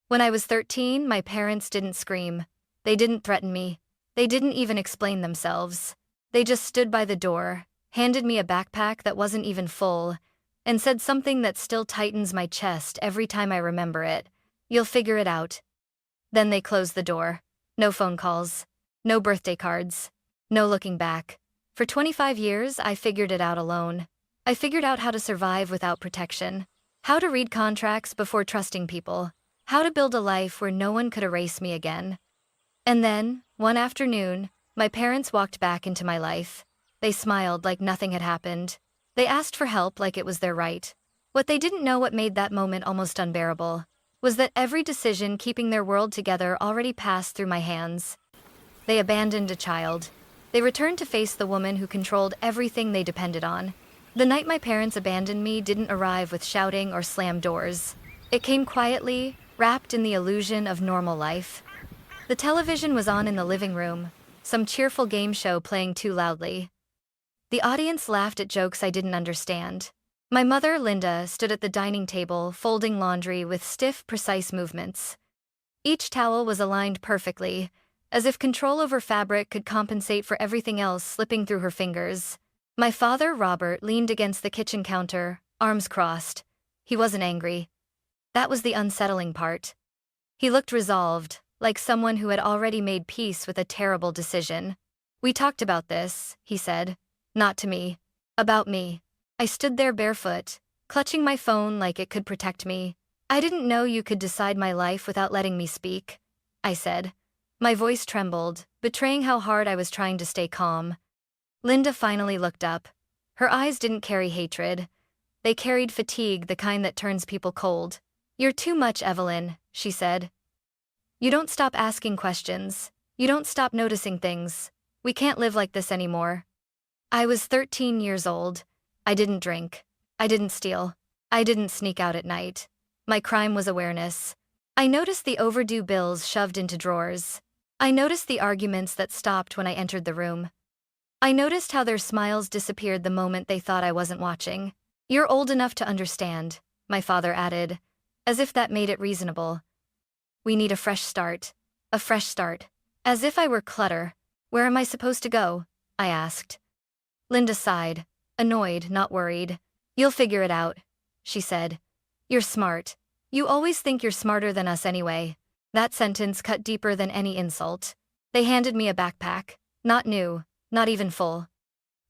When I was 13, my parents didn't scream. They didn't threaten me. They didn't even explain themselves. They just stood by the door, handed me a backpack that wasn't even full, and said something that still tightens my chest every time I remember it. "You'll figure it out." Then they closed the door. No phone calls. No birthday cards. No looking back. For 25 years, I figured it out alone. I figured out how to survive without protection. How to read contracts before trusting people. How to build a life where no one could erase me again. And then, one afternoon, my parents walked back into my life. They smiled like nothing had happened. They asked for help like it was their right. What they didn't know, what made that moment almost unbearable, was that every decision keeping their world together already passed through my hands. They abandoned a child. They returned to face the woman who controlled everything they depended on. The night my parents abandoned me didn't arrive with shouting or slammed doors. It came quietly, wrapped in the illusion of normal life. The television was on in the living room, some cheerful game show playing too loudly. The audience laughed at jokes I didn't understand. My mother, Linda, stood at the dining table, folding laundry with stiff, precise movements. Each towel was aligned perfectly, as if control over fabric could compensate for everything else slipping through her fingers. My father, Robert, leaned against the kitchen counter, arms crossed. He wasn't angry. That was the unsettling part. He looked resolved, like someone who had already made peace with a terrible decision. "We talked about this," he said. "Not to me. About me." I stood there barefoot, clutching my phone like it could protect me. "I didn't know you could decide my life without letting me speak," I said. My voice trembled, betraying how hard I was trying to stay calm. Linda finally looked up. Her eyes didn't carry hatred. They carried fatigue, the kind that turns people cold. "You're too much, Evelyn," she said. "You don't stop asking questions. You don't stop noticing things. We can't live like this anymore." I was 13 years old. I didn't drink. I didn't steal. I didn't sneak out at night. My crime was awareness. I noticed the overdue bills shoved into drawers. I noticed the arguments that stopped when I entered the room. I noticed how their smiles disappeared the moment they thought I wasn't watching. "You're old enough to understand," my father added, as if that made it reasonable. "We need a fresh start. A fresh start." As if I were clutter. "Where am I supposed to go?" I asked. Linda sighed, annoyed, not worried. "You'll figure it out," she said. "You're smart. You always think you're smarter than us anyway." That sentence cut deeper than any insult. They handed me a backpack. Not new, not even full.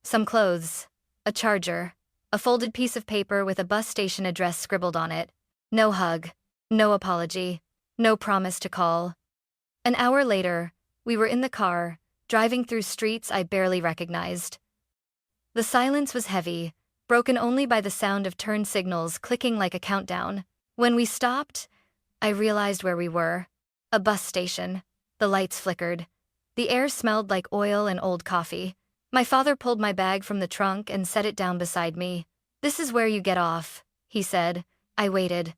Some clothes, a charger, a folded piece of paper with a bus station address scribbled on it. No hug, no apology, no promise to call. An hour later, we were in the car, driving through streets I barely recognized. The silence was heavy, broken only by the sound of turn signals clicking like a countdown. When we stopped, I realized where we were. A bus station. The lights flickered. The air smelled like oil and old coffee. My father pulled my bag from the trunk and set it down beside me. "This is where you get off," he said. I waited.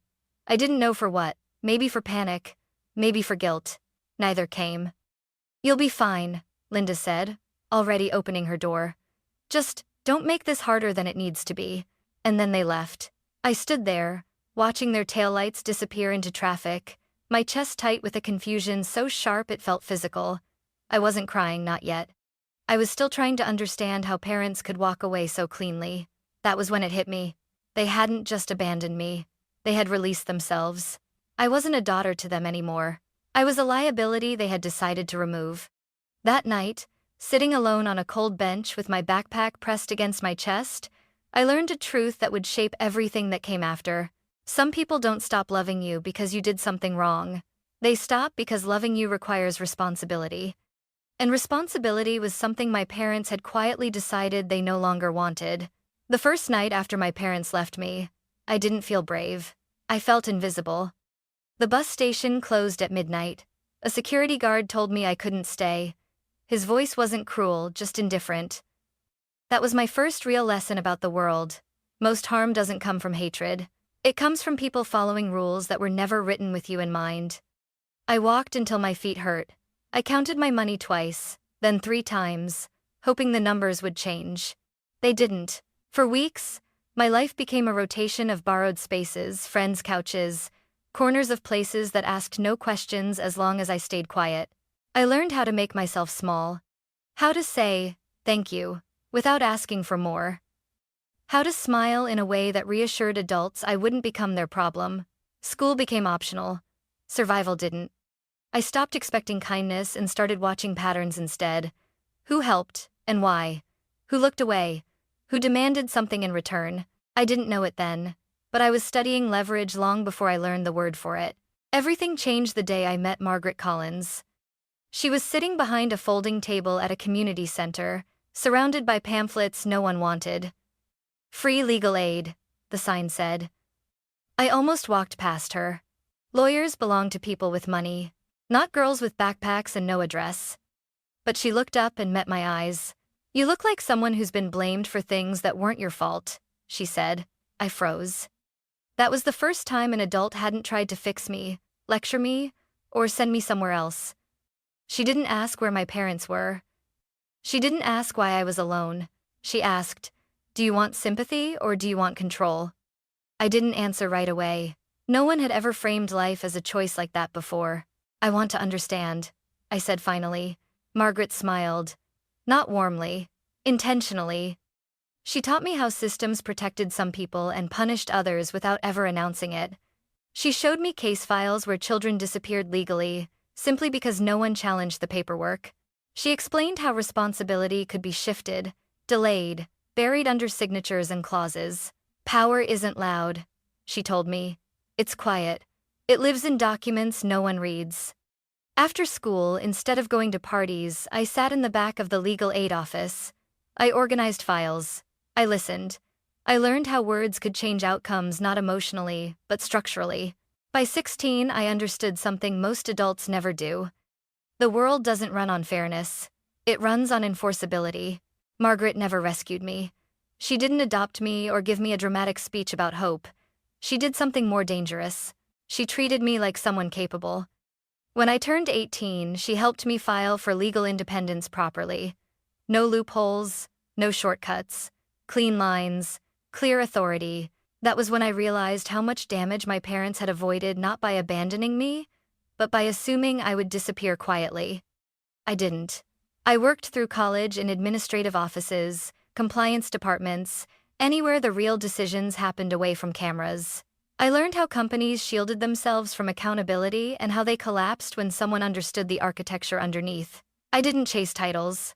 I didn't know for what. Maybe for panic. Maybe for guilt. Neither came. "You'll be fine," Linda said, already opening her door. "Just don't make this harder than it needs to be." And then they left. I stood there, watching their taillights disappear into traffic, my chest tight with a confusion so sharp it felt physical. I wasn't crying, not yet. I was still trying to understand how parents could walk away so cleanly. That was when it hit me. They hadn't just abandoned me. They had released themselves. I wasn't a daughter to them anymore. I was a liability they had decided to remove. That night, sitting alone on a cold bench with my backpack pressed against my chest, I learned a truth that would shape everything that came after. Some people don't stop loving you because you did something wrong. They stop because loving you requires responsibility. And responsibility was something my parents had quietly decided they no longer wanted. The first night after my parents left me, I didn't feel brave. I felt invisible. The bus station closed at midnight. A security guard told me I couldn't stay. His voice wasn't cruel, just indifferent. That was my first real lesson about the world. Most harm doesn't come from hatred. It comes from people following rules that were never written with you in mind. I walked until my feet hurt. I counted my money twice, then 3 times, hoping the numbers would change. They didn't. For weeks, my life became a rotation of borrowed spaces, friends' couches, corners of places that asked no questions as long as I stayed quiet. I learned how to make myself small. How to say, thank you, without asking for more. How to smile in a way that reassured adults I wouldn't become their problem. School became optional. Survival didn't. I stopped expecting kindness and started watching patterns instead. Who helped, and why? Who looked away? Who demanded something in return? I didn't know it then, but I was studying leverage long before I learned the word for it. Everything changed the day I met Margaret Collins. She was sitting behind a folding table at a community center, surrounded by pamphlets no one wanted. Free legal aid, the sign said. I almost walked past her. Lawyers belong to people with money, not girls with backpacks and no address. But she looked up and met my eyes. You look like someone who's been blamed for things that weren't your fault, she said. I froze. That was the first time an adult hadn't tried to fix me, lecture me, or send me somewhere else. She didn't ask where my parents were. She didn't ask why I was alone. She asked, do you want sympathy or do you want control? I didn't answer right away. No one had ever framed life as a choice like that before. I want to understand, I said finally. Margaret smiled. Not warmly, intentionally. She taught me how systems protected some people and punished others without ever announcing it. She showed me case files where children disappeared legally, simply because no one challenged the paperwork. She explained how responsibility could be shifted, delayed, buried under signatures and clauses. Power isn't loud, she told me. It's quiet. It lives in documents no one reads. After school, instead of going to parties, I sat in the back of the legal aid office. I organized files. I listened. I learned how words could change outcomes not emotionally, but structurally. By 16, I understood something most adults never do. The world doesn't run on fairness. It runs on enforceability. Margaret never rescued me. She didn't adopt me or give me a dramatic speech about hope. She did something more dangerous. She treated me like someone capable. When I turned 18, she helped me file for legal independence properly. No loopholes, no shortcuts, clean lines, clear authority. That was when I realized how much damage my parents had avoided not by abandoning me, but by assuming I would disappear quietly. I didn't. I worked through college in administrative offices, compliance departments, anywhere the real decisions happened away from cameras. I learned how companies shielded themselves from accountability and how they collapsed when someone understood the architecture underneath. I didn't chase titles.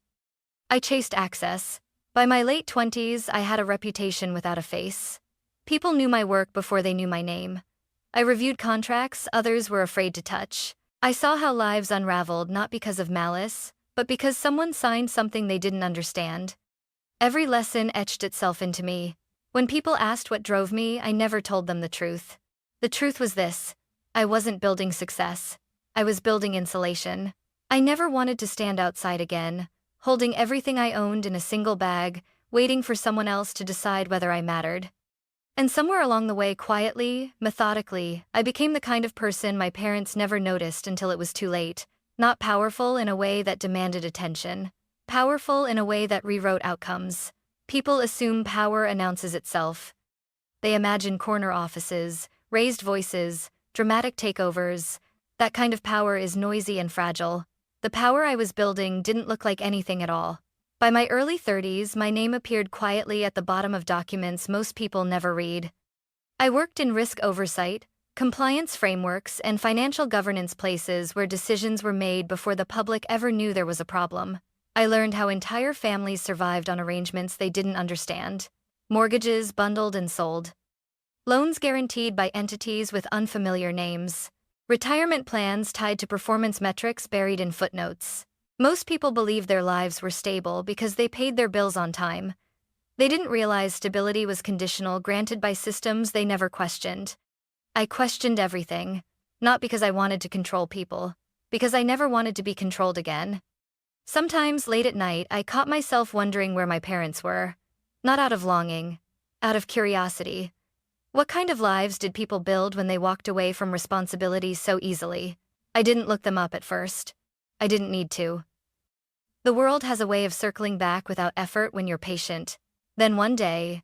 I chased access. By my late 20s, I had a reputation without a face. People knew my work before they knew my name. I reviewed contracts others were afraid to touch. I saw how lives unraveled not because of malice, but because someone signed something they didn't understand. Every lesson etched itself into me. When people asked what drove me, I never told them the truth. The truth was this: I wasn't building success. I was building insulation. I never wanted to stand outside again, holding everything I owned in a single bag, waiting for someone else to decide whether I mattered. And somewhere along the way, quietly, methodically, I became the kind of person my parents never noticed until it was too late. Not powerful in a way that demanded attention. Powerful in a way that rewrote outcomes. People assume power announces itself. They imagine corner offices, raised voices, dramatic takeovers. That kind of power is noisy and fragile. The power I was building didn't look like anything at all. By my early 30s, my name appeared quietly at the bottom of documents most people never read. I worked in risk oversight, compliance frameworks, and financial governance places where decisions were made before the public ever knew there was a problem. I learned how entire families survived on arrangements they didn't understand. Mortgages bundled and sold. Loans guaranteed by entities with unfamiliar names. Retirement plans tied to performance metrics buried in footnotes. Most people believed their lives were stable because they paid their bills on time. They didn't realize stability was conditional, granted by systems they never questioned. I questioned everything, not because I wanted to control people, because I never wanted to be controlled again. Sometimes, late at night, I caught myself wondering where my parents were. Not out of longing, out of curiosity. What kind of lives did people build when they walked away from responsibility so easily? I didn't look them up at first. I didn't need to. The world has a way of circling back without effort when you're patient. Then one day,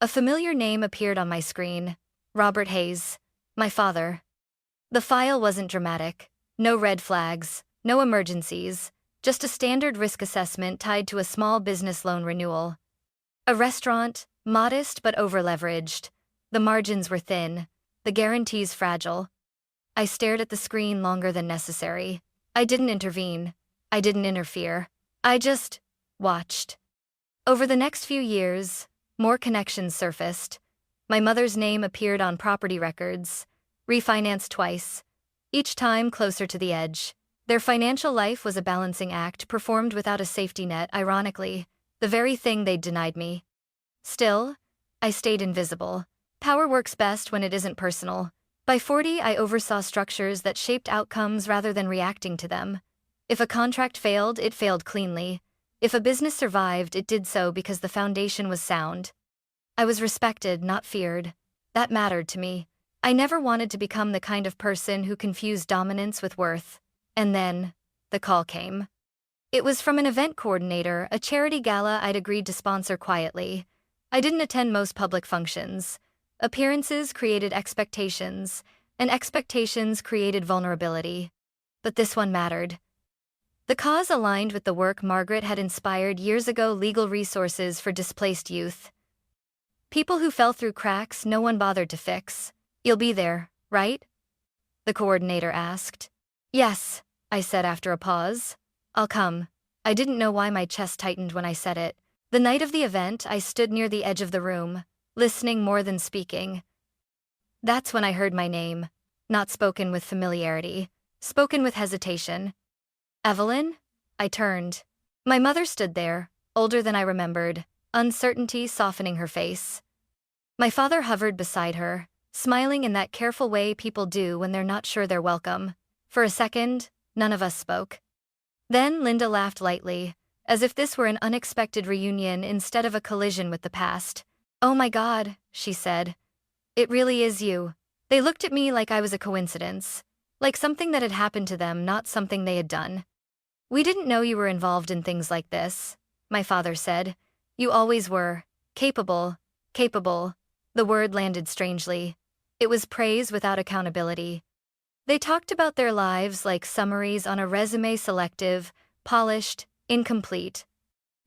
a familiar name appeared on my screen. Robert Hayes. My father. The file wasn't dramatic. No red flags, no emergencies, just a standard risk assessment tied to a small business loan renewal. A restaurant, modest but over-leveraged. The margins were thin, the guarantees fragile. I stared at the screen longer than necessary. I didn't intervene. I didn't interfere. I just watched. Over the next few years, more connections surfaced. My mother's name appeared on property records, refinanced twice, each time closer to the edge. Their financial life was a balancing act performed without a safety net, ironically, the very thing they'd denied me. Still, I stayed invisible. Power works best when it isn't personal. By 40, I oversaw structures that shaped outcomes rather than reacting to them. If a contract failed, it failed cleanly. If a business survived, it did so because the foundation was sound. I was respected, not feared. That mattered to me. I never wanted to become the kind of person who confused dominance with worth. And then, the call came. It was from an event coordinator, a charity gala I'd agreed to sponsor quietly. I didn't attend most public functions. Appearances created expectations, and expectations created vulnerability. But this one mattered. The cause aligned with the work Margaret had inspired years ago: legal resources for displaced youth. People who fell through cracks no one bothered to fix. You'll be there, right? The coordinator asked. Yes, I said after a pause. I'll come. I didn't know why my chest tightened when I said it. The night of the event, I stood near the edge of the room, listening more than speaking. That's when I heard my name, not spoken with familiarity, spoken with hesitation. Evelyn? I turned. My mother stood there, older than I remembered, uncertainty softening her face. My father hovered beside her, smiling in that careful way people do when they're not sure they're welcome. For a second, none of us spoke. Then Linda laughed lightly, as if this were an unexpected reunion instead of a collision with the past. Oh my God, she said. It really is you. They looked at me like I was a coincidence, like something that had happened to them, not something they had done. We didn't know you were involved in things like this, my father said. You always were. Capable. The word landed strangely. It was praise without accountability. They talked about their lives like summaries on a resume, selective, polished, incomplete.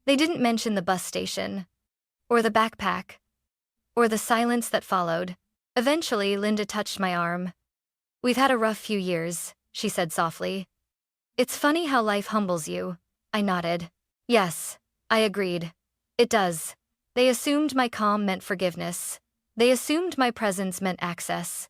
They didn't mention the bus station, or the backpack, or the silence that followed. Eventually, Linda touched my arm. We've had a rough few years, she said softly. It's funny how life humbles you. I nodded. Yes, I agreed. It does. They assumed my calm meant forgiveness. They assumed my presence meant access.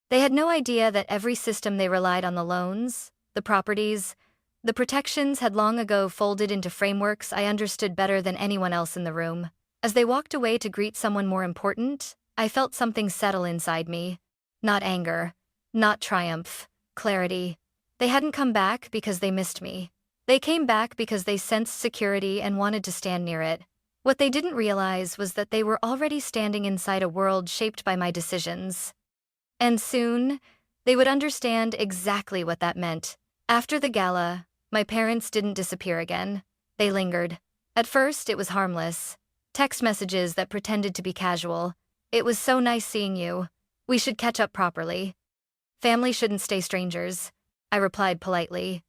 They had no idea that every system they relied on, the loans, the properties, the protections, had long ago folded into frameworks I understood better than anyone else in the room. As they walked away to greet someone more important, I felt something settle inside me. Not anger, not triumph, clarity. They hadn't come back because they missed me. They came back because they sensed security and wanted to stand near it. What they didn't realize was that they were already standing inside a world shaped by my decisions. And soon, they would understand exactly what that meant. After the gala, my parents didn't disappear again. They lingered. At first, it was harmless. Text messages that pretended to be casual. It was so nice seeing you. We should catch up properly. Family shouldn't stay strangers, I replied politely.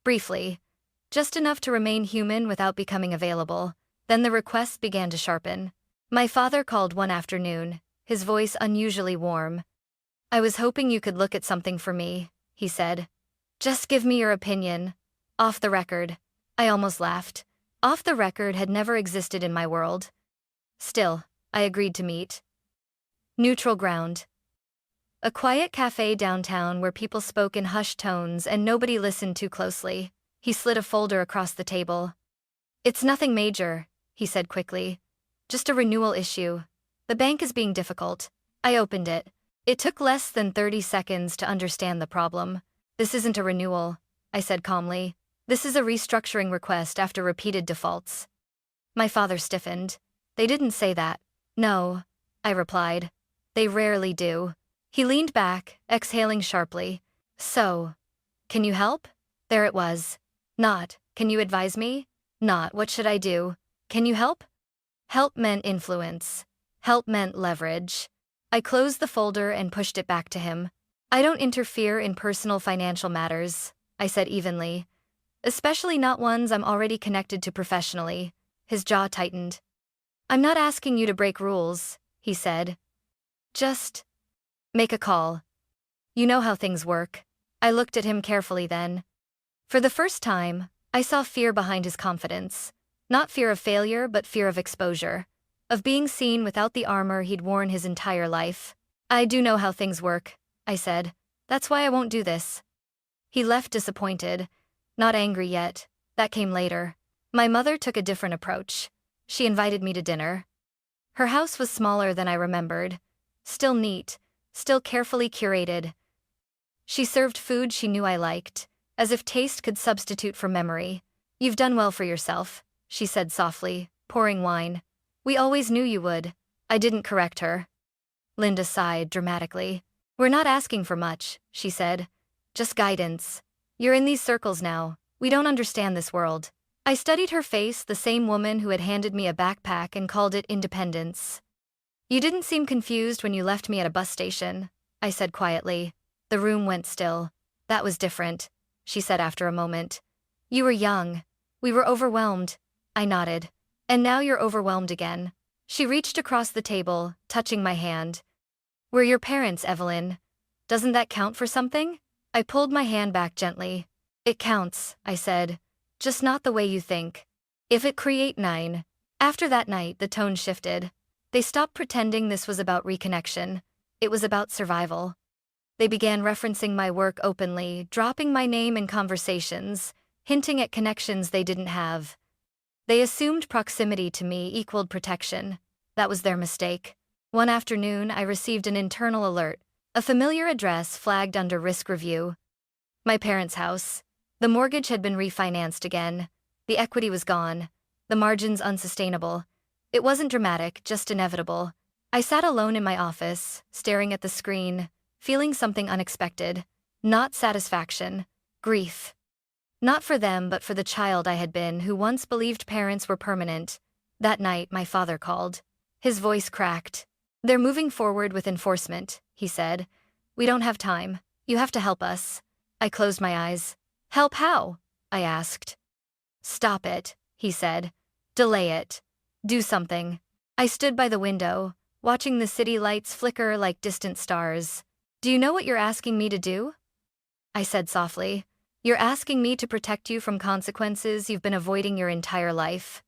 Briefly. Just enough to remain human without becoming available. Then the requests began to sharpen. My father called one afternoon, his voice unusually warm. I was hoping you could look at something for me, he said. Just give me your opinion. Off the record. I almost laughed. Off the record had never existed in my world. Still, I agreed to meet. Neutral ground. A quiet cafe downtown where people spoke in hushed tones and nobody listened too closely. He slid a folder across the table. It's nothing major, he said quickly. Just a renewal issue. The bank is being difficult. I opened it. It took less than 30 seconds to understand the problem. This isn't a renewal, I said calmly. This is a restructuring request after repeated defaults. My father stiffened. They didn't say that. No, I replied. They rarely do. He leaned back, exhaling sharply. So, can you help? There it was. Not, can you advise me? Not, what should I do? Can you help? Help meant influence. Help meant leverage. I closed the folder and pushed it back to him. I don't interfere in personal financial matters, I said evenly. Especially not ones I'm already connected to professionally. His jaw tightened. I'm not asking you to break rules, he said. Just make a call. You know how things work. I looked at him carefully then. For the first time, I saw fear behind his confidence. Not fear of failure, but fear of exposure. Of being seen without the armor he'd worn his entire life. I do know how things work, I said. That's why I won't do this. He left disappointed. Not angry yet. That came later. My mother took a different approach. She invited me to dinner. Her house was smaller than I remembered. Still neat, still carefully curated. She served food she knew I liked, as if taste could substitute for memory. You've done well for yourself, she said softly, pouring wine. We always knew you would. I didn't correct her. Linda sighed dramatically. We're not asking for much, she said. Just guidance. You're in these circles now. We don't understand this world. I studied her face, the same woman who had handed me a backpack and called it independence. You didn't seem confused when you left me at a bus station, I said quietly. The room went still. That was different, she said after a moment. You were young. We were overwhelmed. I nodded. And now you're overwhelmed again. She reached across the table, touching my hand. We're your parents, Evelyn. Doesn't that count for something? I pulled my hand back gently. It counts, I said. Just not the way you think. If it create 9. After that night, the tone shifted. They stopped pretending this was about reconnection. It was about survival. They began referencing my work openly, dropping my name in conversations, hinting at connections they didn't have. They assumed proximity to me equaled protection. That was their mistake. One afternoon, I received an internal alert. A familiar address flagged under risk review. My parents' house. The mortgage had been refinanced again. The equity was gone. The margins unsustainable. It wasn't dramatic, just inevitable. I sat alone in my office, staring at the screen, feeling something unexpected. Not satisfaction. Grief. Not for them, but for the child I had been who once believed parents were permanent. That night, my father called. His voice cracked. They're moving forward with enforcement, he said. We don't have time. You have to help us. I closed my eyes. Help how? I asked. Stop it, he said. Delay it. Do something. I stood by the window, watching the city lights flicker like distant stars. Do you know what you're asking me to do? I said softly. You're asking me to protect you from consequences you've been avoiding your entire life.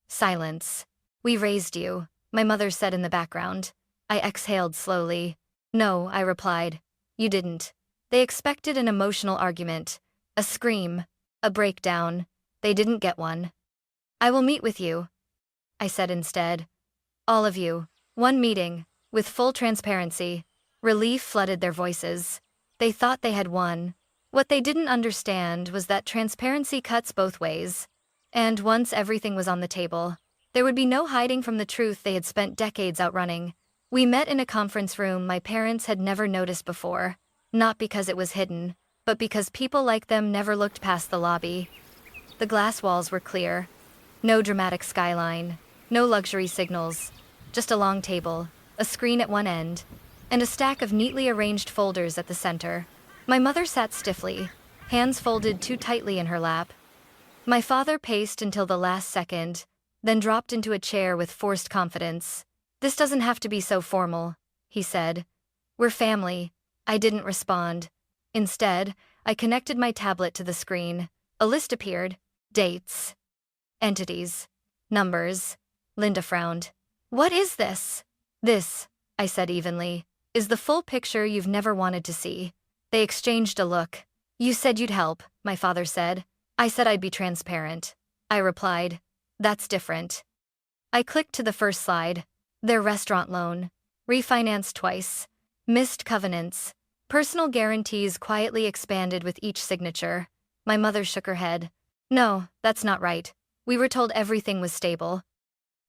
Silence. We raised you, my mother said in the background. I exhaled slowly. No, I replied. You didn't. They expected an emotional argument. A scream. A breakdown. They didn't get one. I will meet with you, I said instead. All of you. One meeting. With full transparency. Relief flooded their voices. They thought they had won. What they didn't understand was that transparency cuts both ways. And once everything was on the table, there would be no hiding from the truth they had spent decades outrunning. We met in a conference room my parents had never noticed before. Not because it was hidden, but because people like them never looked past the lobby. The glass walls were clear. No dramatic skyline. No luxury signals. Just a long table, a screen at one end, and a stack of neatly arranged folders at the center. My mother sat stiffly, hands folded too tightly in her lap. My father paced until the last second, then dropped into a chair with forced confidence. This doesn't have to be so formal, he said. We're family. I didn't respond. Instead, I connected my tablet to the screen. A list appeared. Dates. Entities. Numbers. Linda frowned. What is this? This, I said evenly, is the full picture you've never wanted to see. They exchanged a look. You said you'd help, my father said. I said I'd be transparent. I replied. That's different. I clicked to the first slide. Their restaurant loan. Refinanced twice. Missed covenants. Personal guarantees quietly expanded with each signature. My mother shook her head. No, that's not right. We were told everything was stable.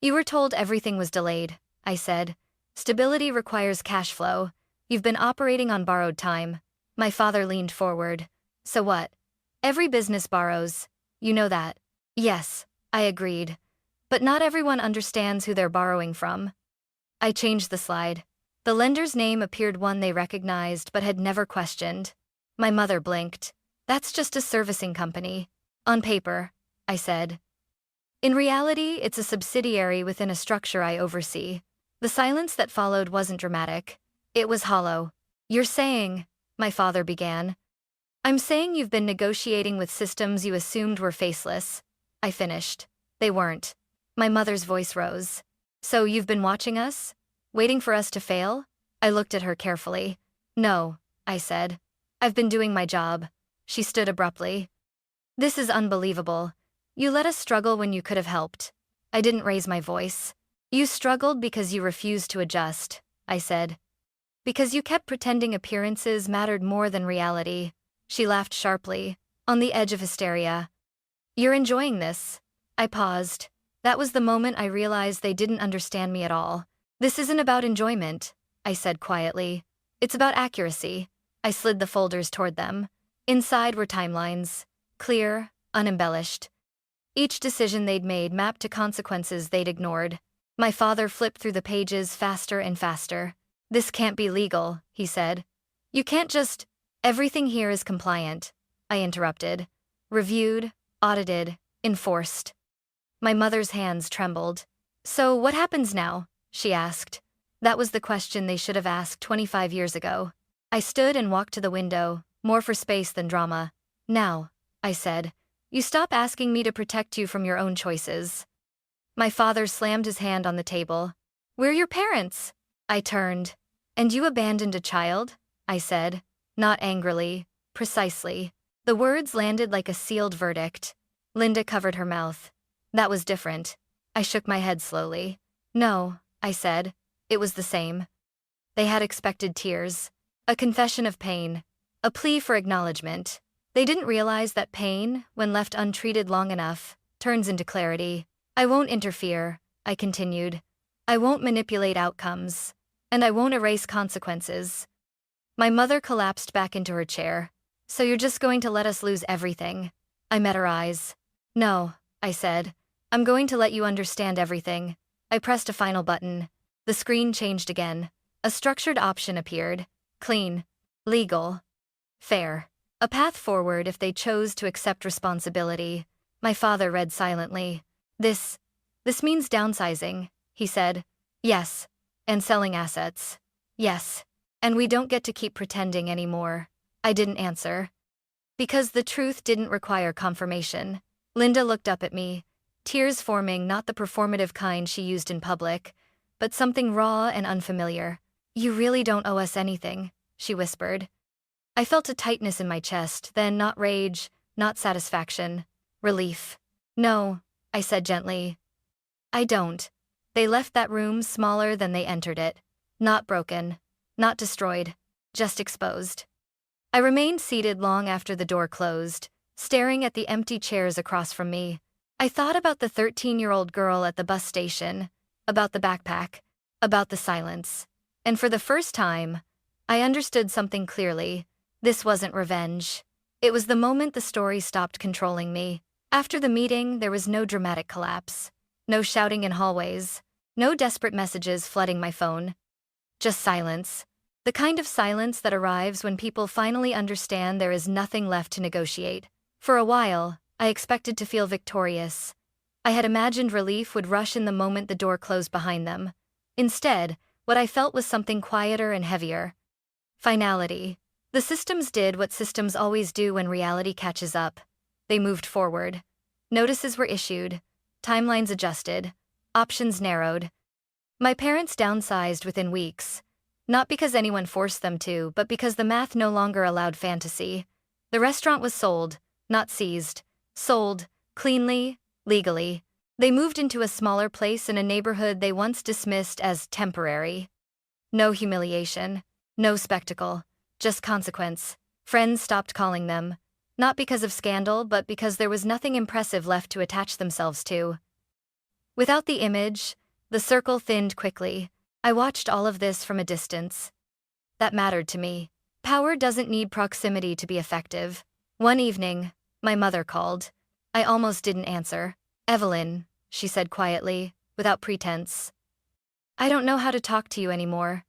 You were told everything was delayed, I said. Stability requires cash flow. You've been operating on borrowed time. My father leaned forward. So what? Every business borrows. You know that. Yes, I agreed. But not everyone understands who they're borrowing from. I changed the slide. The lender's name appeared, one they recognized but had never questioned. My mother blinked. That's just a servicing company. On paper, I said. In reality, it's a subsidiary within a structure I oversee. The silence that followed wasn't dramatic. It was hollow. You're saying, my father began. I'm saying you've been negotiating with systems you assumed were faceless. I finished. They weren't. My mother's voice rose. So you've been watching us? Waiting for us to fail? I looked at her carefully. No, I said. I've been doing my job. She stood abruptly. This is unbelievable. You let us struggle when you could have helped. I didn't raise my voice. You struggled because you refused to adjust, I said. Because you kept pretending appearances mattered more than reality. She laughed sharply, on the edge of hysteria. You're enjoying this. I paused. That was the moment I realized they didn't understand me at all. This isn't about enjoyment, I said quietly. It's about accuracy. I slid the folders toward them. Inside were timelines. Clear, unembellished. Each decision they'd made mapped to consequences they'd ignored. My father flipped through the pages faster and faster. This can't be legal, he said. You can't just— Everything here is compliant, I interrupted. Reviewed, audited, enforced. My mother's hands trembled. So what happens now? She asked. That was the question they should have asked 25 years ago. I stood and walked to the window, more for space than drama. Now, I said, you stop asking me to protect you from your own choices. My father slammed his hand on the table. We're your parents. I turned. And you abandoned a child? I said. Not angrily, precisely. The words landed like a sealed verdict. Linda covered her mouth. That was different. I shook my head slowly. No, I said. It was the same. They had expected tears. A confession of pain. A plea for acknowledgement. They didn't realize that pain, when left untreated long enough, turns into clarity. I won't interfere, I continued. I won't manipulate outcomes. And I won't erase consequences. My mother collapsed back into her chair. So you're just going to let us lose everything? I met her eyes. No, I said. I'm going to let you understand everything. I pressed a final button. The screen changed again. A structured option appeared. Clean. Legal. Fair. A path forward if they chose to accept responsibility. My father read silently. This means downsizing, he said. Yes. And selling assets. Yes. And we don't get to keep pretending anymore. I didn't answer. Because the truth didn't require confirmation. Linda looked up at me, tears forming, not the performative kind she used in public, but something raw and unfamiliar. You really don't owe us anything, she whispered. I felt a tightness in my chest, then not rage, not satisfaction. Relief. No, I said gently. I don't. They left that room smaller than they entered it. Not broken. Not destroyed, just exposed. I remained seated long after the door closed, staring at the empty chairs across from me. I thought about the 13-year-old girl at the bus station, about the backpack, about the silence. And for the first time, I understood something clearly. This wasn't revenge. It was the moment the story stopped controlling me. After the meeting, there was no dramatic collapse. No shouting in hallways. No desperate messages flooding my phone. Just silence. The kind of silence that arrives when people finally understand there is nothing left to negotiate. For a while, I expected to feel victorious. I had imagined relief would rush in the moment the door closed behind them. Instead, what I felt was something quieter and heavier. Finality. The systems did what systems always do when reality catches up. They moved forward. Notices were issued. Timelines adjusted. Options narrowed. My parents downsized within weeks. Not because anyone forced them to, but because the math no longer allowed fantasy. The restaurant was sold, not seized. Sold, cleanly, legally. They moved into a smaller place in a neighborhood they once dismissed as temporary. No humiliation, no spectacle, just consequence. Friends stopped calling them. Not because of scandal, but because there was nothing impressive left to attach themselves to. Without the image, the circle thinned quickly. I watched all of this from a distance. That mattered to me. Power doesn't need proximity to be effective. One evening, my mother called. I almost didn't answer. Evelyn, she said quietly, without pretense. I don't know how to talk to you anymore.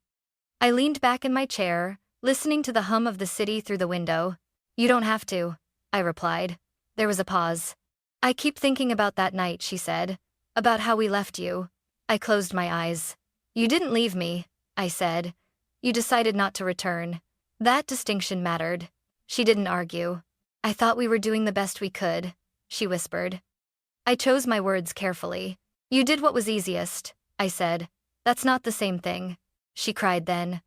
I leaned back in my chair, listening to the hum of the city through the window. You don't have to, I replied. There was a pause. I keep thinking about that night, she said. About how we left you. I closed my eyes. You didn't leave me, I said. You decided not to return. That distinction mattered. She didn't argue. I thought we were doing the best we could, she whispered. I chose my words carefully. You did what was easiest, I said. That's not the same thing. She cried then.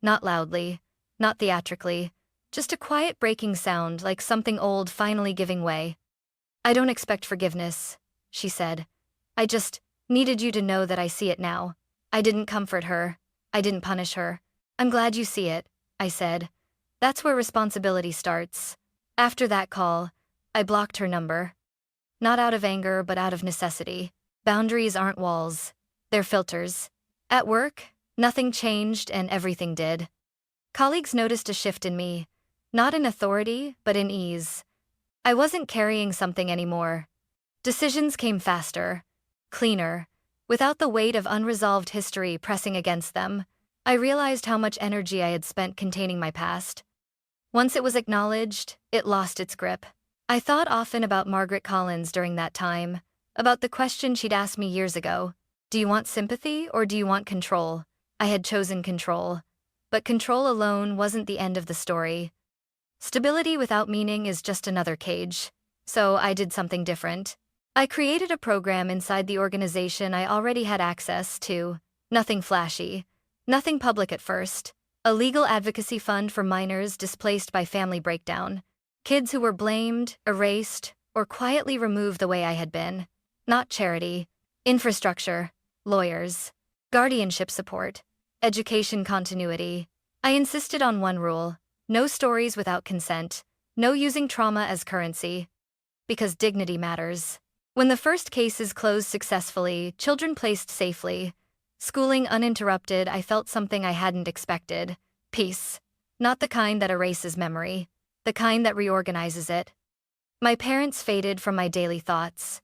Not loudly, not theatrically, just a quiet breaking sound like something old finally giving way. I don't expect forgiveness, she said. I just needed you to know that I see it now. I didn't comfort her. I didn't punish her. I'm glad you see it, I said. That's where responsibility starts. After that call, I blocked her number. Not out of anger, but out of necessity. Boundaries aren't walls. They're filters. At work, nothing changed and everything did. Colleagues noticed a shift in me, not in authority, but in ease. I wasn't carrying something anymore. Decisions came faster, cleaner, without the weight of unresolved history pressing against them. I realized how much energy I had spent containing my past. Once it was acknowledged, it lost its grip. I thought often about Margaret Collins during that time, about the question she'd asked me years ago. Do you want sympathy or do you want control? I had chosen control. But control alone wasn't the end of the story. Stability without meaning is just another cage. So I did something different. I created a program inside the organization I already had access to. Nothing flashy. Nothing public at first. A legal advocacy fund for minors displaced by family breakdown. Kids who were blamed, erased, or quietly removed the way I had been. Not charity. Infrastructure. Lawyers. Guardianship support. Education continuity. I insisted on one rule. No stories without consent. No using trauma as currency. Because dignity matters. When the first cases closed successfully, children placed safely, schooling uninterrupted, I felt something I hadn't expected. Peace. Not the kind that erases memory. The kind that reorganizes it. My parents faded from my daily thoughts.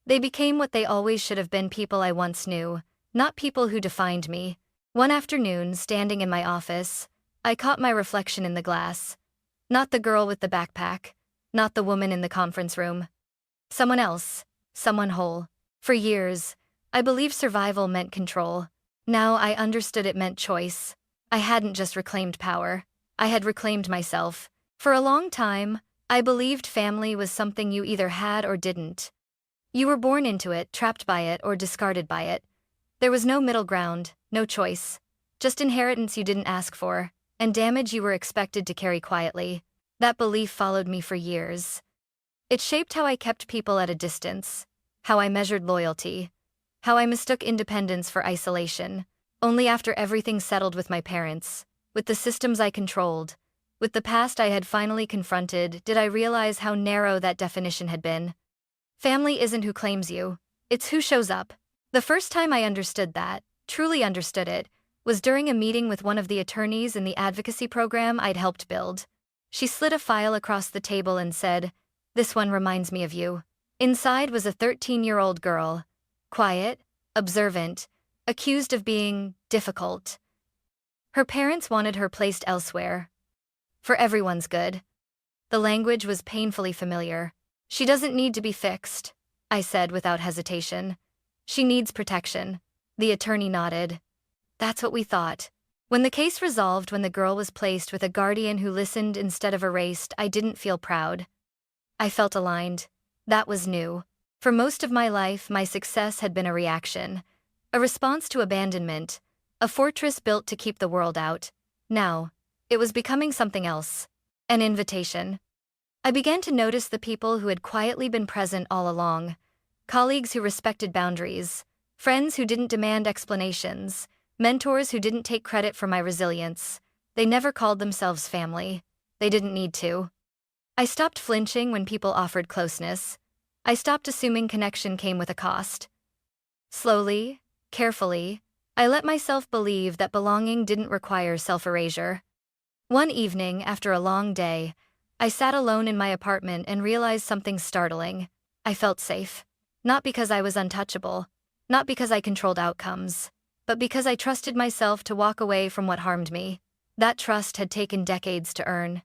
They became what they always should have been, people I once knew, not people who defined me. One afternoon, standing in my office, I caught my reflection in the glass. Not the girl with the backpack. Not the woman in the conference room. Someone else. Someone whole. For years, I believed survival meant control. Now I understood it meant choice. I hadn't just reclaimed power. I had reclaimed myself. For a long time, I believed family was something you either had or didn't. You were born into it, trapped by it, or discarded by it. There was no middle ground, no choice. Just inheritance you didn't ask for, and damage you were expected to carry quietly. That belief followed me for years. It shaped how I kept people at a distance, how I measured loyalty, how I mistook independence for isolation. Only after everything settled with my parents, with the systems I controlled, with the past I had finally confronted, did I realize how narrow that definition had been. Family isn't who claims you, it's who shows up. The first time I understood that, truly understood it, was during a meeting with one of the attorneys in the advocacy program I'd helped build. She slid a file across the table and said, "This one reminds me of you." Inside was a 13-year-old girl, quiet, observant, accused of being difficult. Her parents wanted her placed elsewhere. For everyone's good. The language was painfully familiar. She doesn't need to be fixed, I said without hesitation. She needs protection. The attorney nodded. That's what we thought. When the case resolved, when the girl was placed with a guardian who listened instead of erased, I didn't feel proud. I felt aligned. That was new. For most of my life, my success had been a reaction. A response to abandonment. A fortress built to keep the world out. Now, it was becoming something else. An invitation. I began to notice the people who had quietly been present all along. Colleagues who respected boundaries. Friends who didn't demand explanations. Mentors who didn't take credit for my resilience. They never called themselves family. They didn't need to. I stopped flinching when people offered closeness. I stopped assuming connection came with a cost. Slowly, carefully, I let myself believe that belonging didn't require self-erasure. One evening, after a long day, I sat alone in my apartment and realized something startling. I felt safe. Not because I was untouchable. Not because I controlled outcomes. but because I trusted myself to walk away from what harmed me. That trust had taken decades to earn.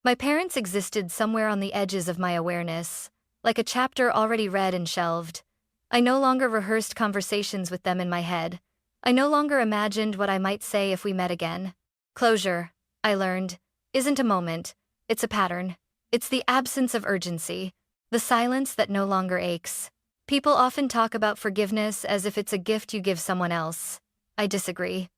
My parents existed somewhere on the edges of my awareness, like a chapter already read and shelved. I no longer rehearsed conversations with them in my head. I no longer imagined what I might say if we met again. Closure, I learned, isn't a moment, it's a pattern. It's the absence of urgency, the silence that no longer aches. People often talk about forgiveness as if it's a gift you give someone else. I disagree.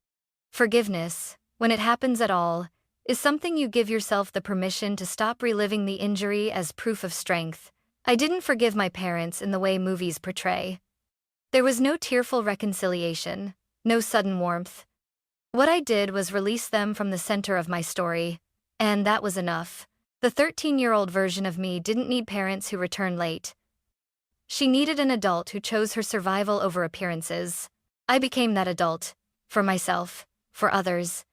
Forgiveness, when it happens at all, is something you give yourself the permission to stop reliving the injury as proof of strength. I didn't forgive my parents in the way movies portray. There was no tearful reconciliation, no sudden warmth. What I did was release them from the center of my story, and that was enough. The 13-year-old version of me didn't need parents who returned late. She needed an adult who chose her survival over appearances. I became that adult, for myself, for others.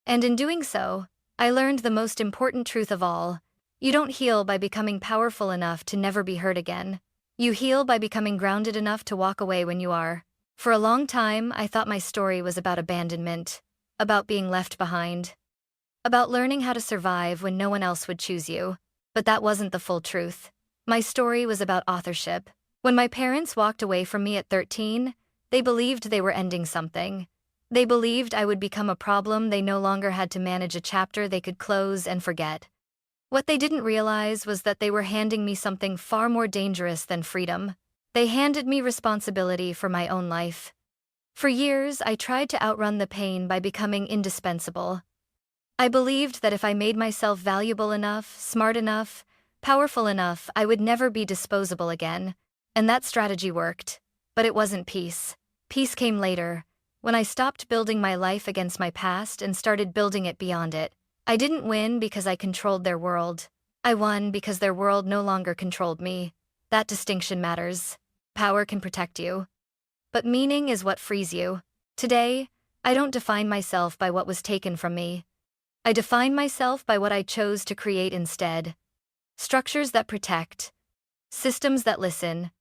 And in doing so, I learned the most important truth of all. You don't heal by becoming powerful enough to never be hurt again. You heal by becoming grounded enough to walk away when you are. For a long time, I thought my story was about abandonment, about being left behind, about learning how to survive when no one else would choose you. But that wasn't the full truth. My story was about authorship. When my parents walked away from me at 13, they believed they were ending something. They believed I would become a problem they no longer had to manage, a chapter they could close and forget. What they didn't realize was that they were handing me something far more dangerous than freedom. They handed me responsibility for my own life. For years, I tried to outrun the pain by becoming indispensable. I believed that if I made myself valuable enough, smart enough, powerful enough, I would never be disposable again. And that strategy worked. But it wasn't peace. Peace came later, when I stopped building my life against my past and started building it beyond it. I didn't win because I controlled their world. I won because their world no longer controlled me. That distinction matters. Power can protect you, but meaning is what frees you. Today, I don't define myself by what was taken from me. I define myself by what I chose to create instead. Structures that protect. Systems that listen.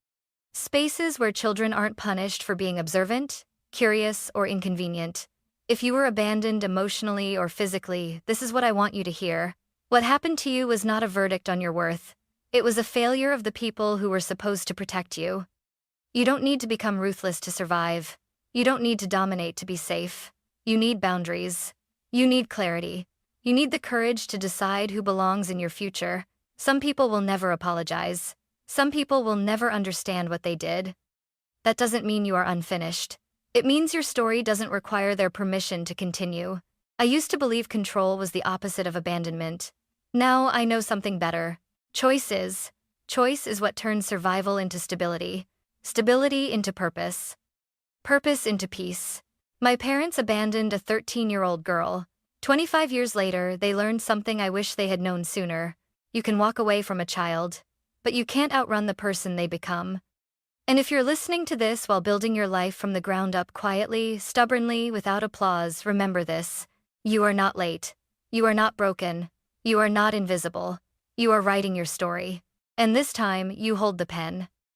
Spaces where children aren't punished for being observant, curious, or inconvenient. If you were abandoned emotionally or physically, this is what I want you to hear. What happened to you was not a verdict on your worth. It was a failure of the people who were supposed to protect you. You don't need to become ruthless to survive. You don't need to dominate to be safe. You need boundaries. You need clarity. You need the courage to decide who belongs in your future. Some people will never apologize. Some people will never understand what they did. That doesn't mean you are unfinished. It means your story doesn't require their permission to continue. I used to believe control was the opposite of abandonment. Now I know something better. Choice is what turns survival into stability. Stability into purpose. Purpose into peace. My parents abandoned a 13-year-old girl. 25 years later, they learned something I wish they had known sooner. You can walk away from a child, but you can't outrun the person they become. And if you're listening to this while building your life from the ground up quietly, stubbornly, without applause, remember this. You are not late. You are not broken. You are not invisible. You are writing your story. And this time, you hold the pen.